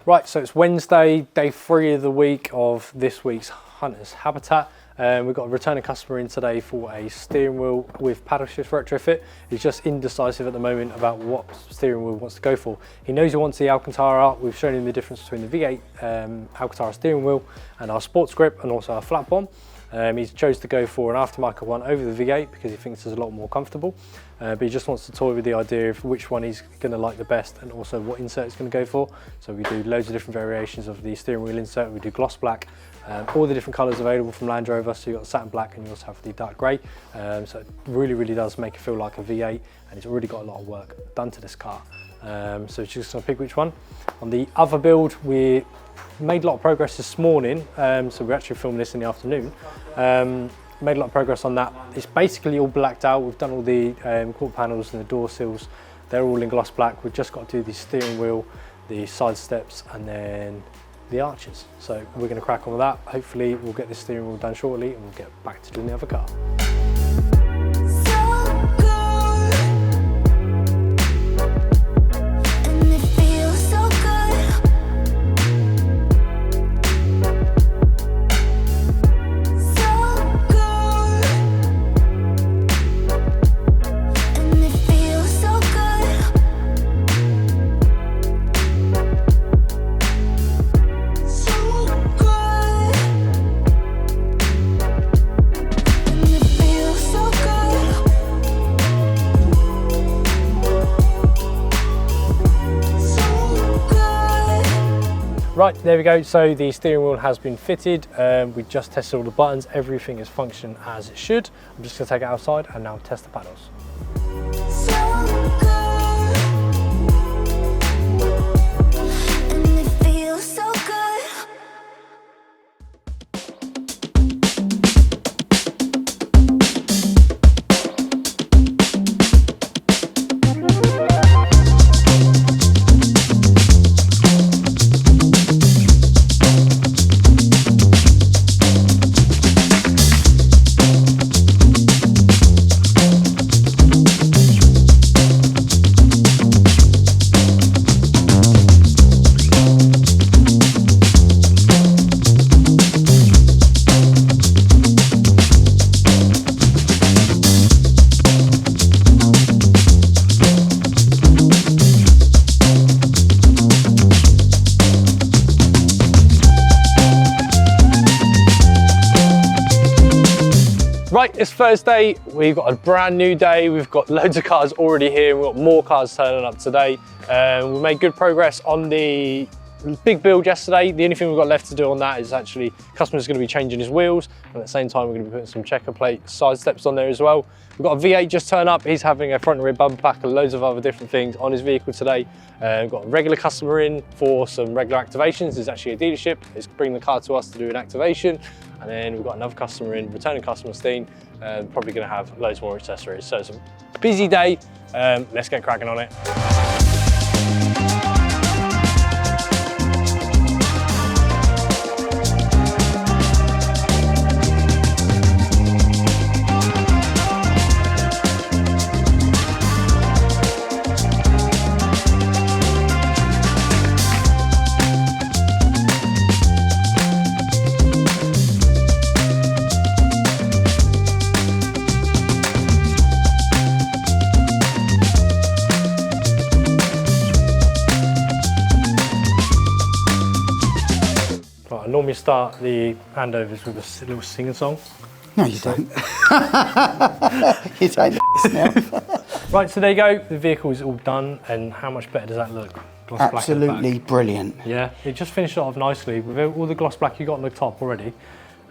Right, so it's Wednesday, day 3 of the week of this week's Hunter's Habitat. We've got a returning customer in today for a steering wheel with paddle shift retrofit. He's just indecisive at the moment about what steering wheel he wants to go for. He knows he wants the Alcantara. We've shown him the difference between the V8 Alcantara steering wheel and our sports grip and also our flat bomb. He's chose to go for an aftermarket one over the V8 because he thinks it's a lot more comfortable, but he just wants to toy with the idea of which one he's going to like the best and also what insert he's going to go for. So we do loads of different variations of the steering wheel insert. We do gloss black, all the different colours available from Land Rover. So you've got satin black and you also have the dark grey. So it really does make it feel like a V8, and it's already got a lot of work done to this car. So just going to pick which one. On the other build, we made a lot of progress this morning, so we're actually filming this in the afternoon. Made a lot of progress on that. It's basically all blacked out. We've done all the quarter panels and the door sills. They're all in gloss black. We've just got to do the steering wheel, the side steps, and then the arches. So we're going to crack on with that. Hopefully we'll get this steering wheel done shortly and we'll get back to doing the other car. Right, there we go. So the steering wheel has been fitted. We just tested all the buttons. Everything is functioning as it should. I'm just gonna take it outside and now test the paddles. Right, it's Thursday, we've got a brand new day, we've got loads of cars already here, we've got more cars turning up today. We made good progress on the big build yesterday. The only thing we've got left to do on that is actually customer's going to be changing his wheels, and at the same time we're going to be putting some checker plate side steps on there as well. We've got a V8 just turn up. He's having a front and rear bumper pack and loads of other different things on his vehicle today. We've got a regular customer in for some regular activations. There's actually a dealership. It's bringing the car to us to do an activation. And then we've got another customer in, returning customer Steen, probably going to have loads more accessories. So it's a busy day. Let's get cracking on it. I normally start the handovers with a little sing song. No, you don't. You don't now. Right, so there you go. The vehicle is all done, and how much better does that look? Gloss Absolutely brilliant. Yeah, it just finished it off nicely with all the gloss black you got on the top already,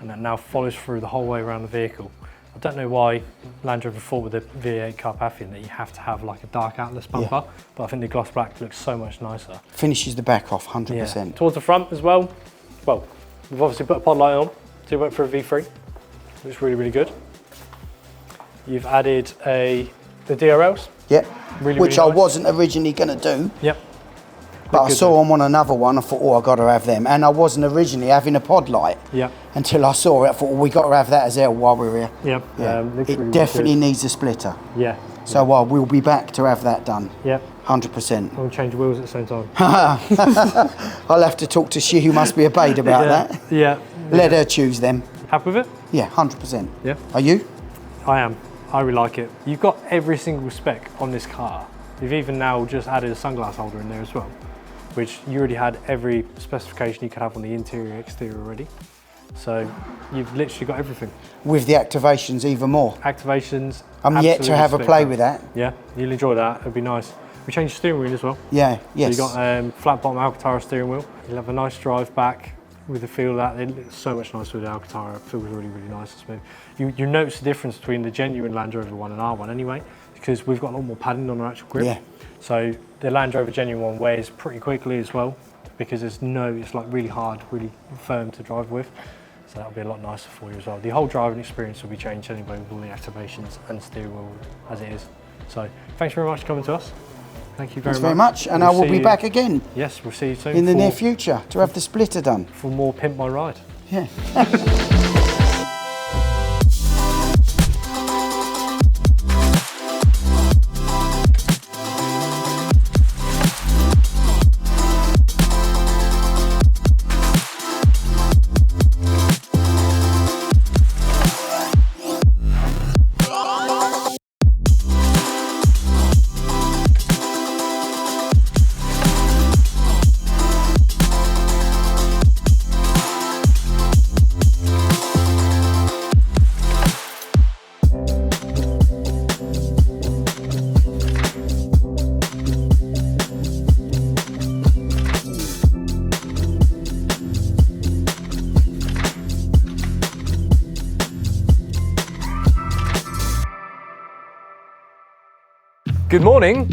and that now follows through the whole way around the vehicle. I don't know why Land Rover thought with the V8 Carpathian that you have to have like a dark Atlas bumper, but I think the gloss black looks so much nicer. Finishes the back off 100%. Yeah. Towards the front as well. Well, we've obviously put a pod light on, so we went for a V3. Looks really good. You've added the DRLs. Yep. Which I wasn't originally going to do. Yep. But I saw them on another one. I thought, oh, I got to have them. And I wasn't originally having a pod light. Yeah. Until I saw it, I thought, well, we got to have that as well while we're here. Yep. Yeah. It definitely needs a splitter. Yeah. So I will be back to have that done. Yep. 100%. We'll change the wheels at the same time. I'll have to talk to she who must be obeyed about that. Yeah. Let her choose them. Happy with it? Yeah, 100%. Yeah. Are you? I am. I really like it. You've got every single spec on this car. You've even now just added a sunglass holder in there as well, which you already had every specification you could have on the interior, exterior already. So you've literally got everything. With the activations even more. Activations. I'm yet to have a play with that. Yeah, you'll enjoy that. It'll be nice. We changed the steering wheel as well. Yeah, yes. So you got flat bottom Alcantara steering wheel. You'll have a nice drive back with the feel of that. It looks so much nicer with the Alcantara. It feels really, really nice and smooth. You notice the difference between the genuine Land Rover one and our one anyway, because we've got a lot more padding on our actual grip. Yeah. So the Land Rover genuine one wears pretty quickly as well, because it's like really hard, really firm to drive with. So that'll be a lot nicer for you as well. The whole driving experience will be changed anyway with all the activations and steering wheel as it is. So thanks very much for coming to us. Thank you very much. And I will be back again. Yes, we'll see you soon. In the near future to have the splitter done. For more Pimp My Ride. Yeah. Good morning,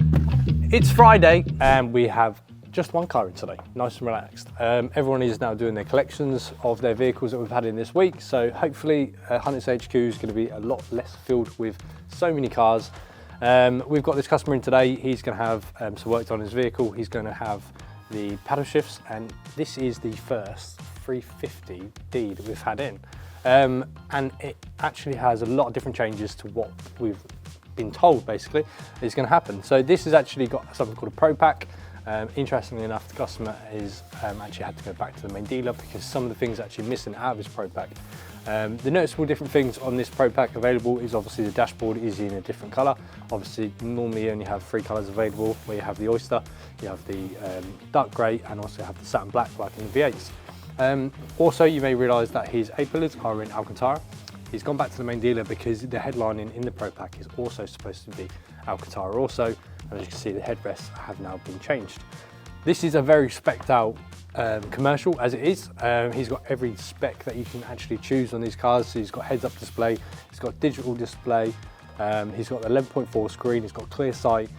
it's Friday and we have just one car in today, nice and relaxed. Everyone is now doing their collections of their vehicles that we've had in this week, so hopefully Hunters HQ is going to be a lot less filled with so many cars. We've got this customer in today, he's going to have some work done on his vehicle, he's going to have the paddle shifts, and this is the first 350D that we've had in. And it actually has a lot of different changes to what we've been told basically is going to happen. So this has actually got something called a Pro Pack. Interestingly enough, the customer is actually had to go back to the main dealer because some of the things actually missing out of his Pro Pack. The noticeable different things on this Pro Pack available is obviously the dashboard is in a different colour. Obviously normally you only have 3 colours available, where you have the Oyster, you have the dark grey, and also have the satin black like in the V8s. Also you may realise that his A-pillars are in Alcantara. He's gone back to the main dealer because the headlining in the Pro Pack is also supposed to be Alcantara also, and as you can see the headrests have now been changed. This is a very spec'd out commercial as it is. He's got every spec that you can actually choose on these cars. So he's got heads-up display, he's got digital display, he's got the 11.4 screen, he's got clear sight,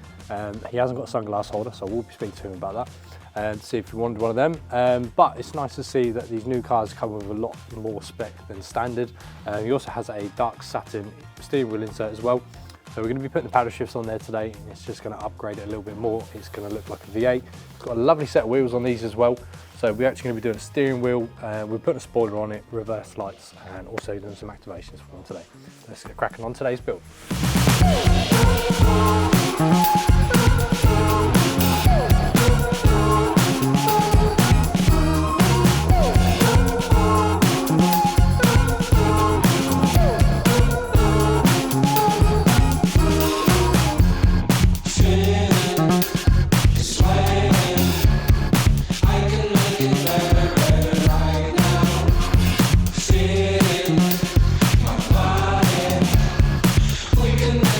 he hasn't got a sunglass holder, so we'll be speaking to him about that and see if he wanted one of them. But it's nice to see that these new cars come with a lot more spec than standard. He also has a dark satin steering wheel insert as well. So we're going to be putting the paddle shifts on there today, and it's just going to upgrade it a little bit more. It's going to look like a V8. It's got a lovely set of wheels on these as well. So we're actually going to be doing a steering wheel, we're putting a spoiler on it, reverse lights, and also doing some activations for them today. Let's get cracking on today's build.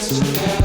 Together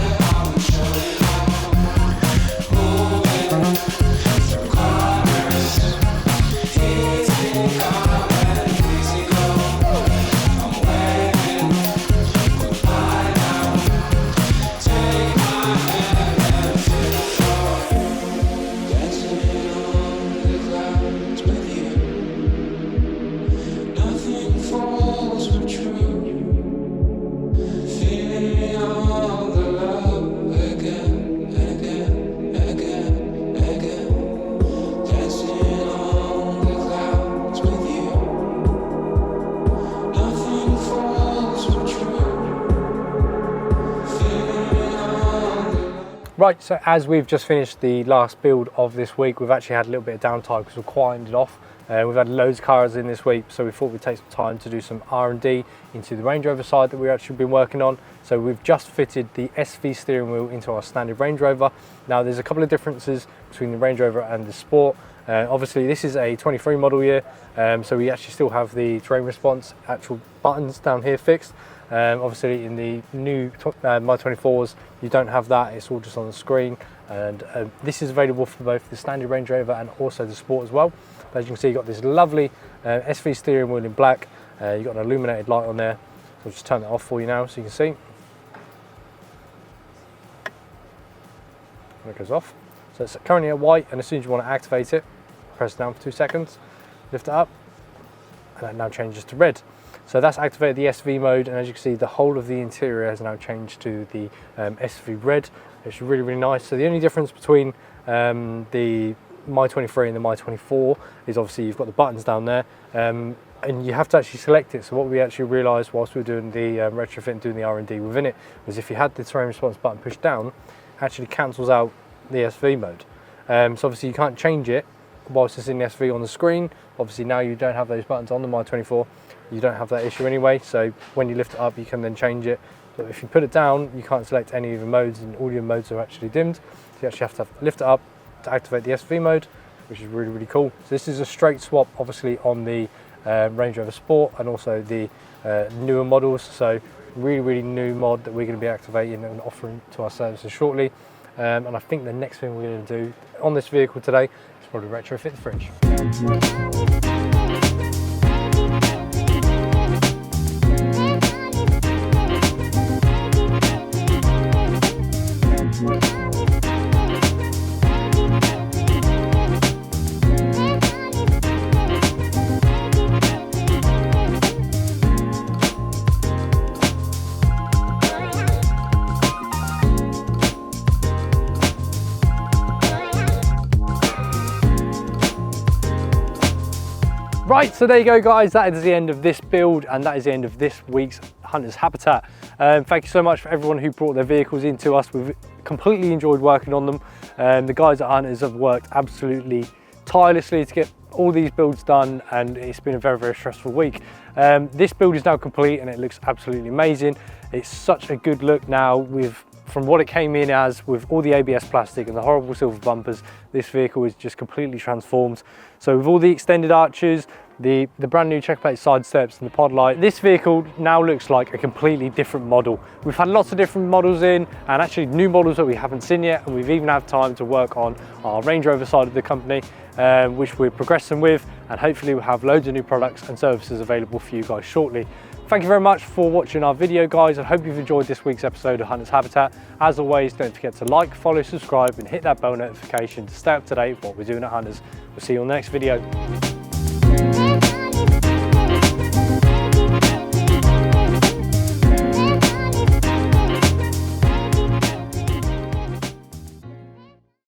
Right, so as we've just finished the last build of this week, we've actually had a little bit of downtime because we're quietened it off. We've had loads of cars in this week, so we thought we'd take some time to do some R&D into the Range Rover side that we've actually been working on. So we've just fitted the SV steering wheel into our standard Range Rover. Now there's a couple of differences between the Range Rover and the Sport. Obviously this is a 23 model year, so we actually still have the terrain response actual buttons down here fixed. Obviously in the new My 24s you don't have that, it's all just on the screen, and this is available for both the standard Range Rover and also the Sport as well. But as you can see, you've got this lovely SV steering wheel in black, you've got an illuminated light on there, so I'll just turn that off for you now so you can see. And it goes off. So it's currently at white, and as soon as you want to activate it, press down for 2 seconds, lift it up, and that now changes to red. So that's activated the SV mode, and as you can see, the whole of the interior has now changed to the SV red. It's really, really nice. So the only difference between the My 23 and the My 24 is obviously you've got the buttons down there, and you have to actually select it. So what we actually realised whilst we were doing the retrofit and doing the R&D within it was if you had the terrain response button pushed down, it actually cancels out the SV mode. So obviously you can't change it whilst it's in the SV on the screen. Obviously now you don't have those buttons on the My 24, you don't have that issue anyway, so when you lift it up you can then change it. But if you put it down you can't select any of the modes, and all your modes are actually dimmed, so you actually have to lift it up to activate the SV mode, which is really, really cool. So this is a straight swap obviously on the Range Rover Sport and also the newer models, so really, really new mod that we're going to be activating and offering to our services shortly. And I think the next thing we're going to do on this vehicle today is probably retrofit the fridge. Right, so there you go guys, that is the end of this build, and that is the end of this week's Hunter's Habitat. Thank you so much for everyone who brought their vehicles into us. We've completely enjoyed working on them. The guys at Hunters have worked absolutely tirelessly to get all these builds done, and it's been a very, very stressful week. This build is now complete and it looks absolutely amazing. It's such a good look now from what it came in as, with all the ABS plastic and the horrible silver bumpers. This vehicle is just completely transformed. So with all the extended arches, the brand new checker plate side steps and the pod light, this vehicle now looks like a completely different model. We've had lots of different models in, and actually new models that we haven't seen yet, and we've even had time to work on our Range Rover side of the company, which we're progressing with, and hopefully we'll have loads of new products and services available for you guys shortly. Thank you very much for watching our video guys. I hope you've enjoyed this week's episode of Hunter's Habitat. As always, don't forget to like, follow, subscribe and hit that bell notification to stay up to date with what we're doing at Hunters. We'll see you on the next video.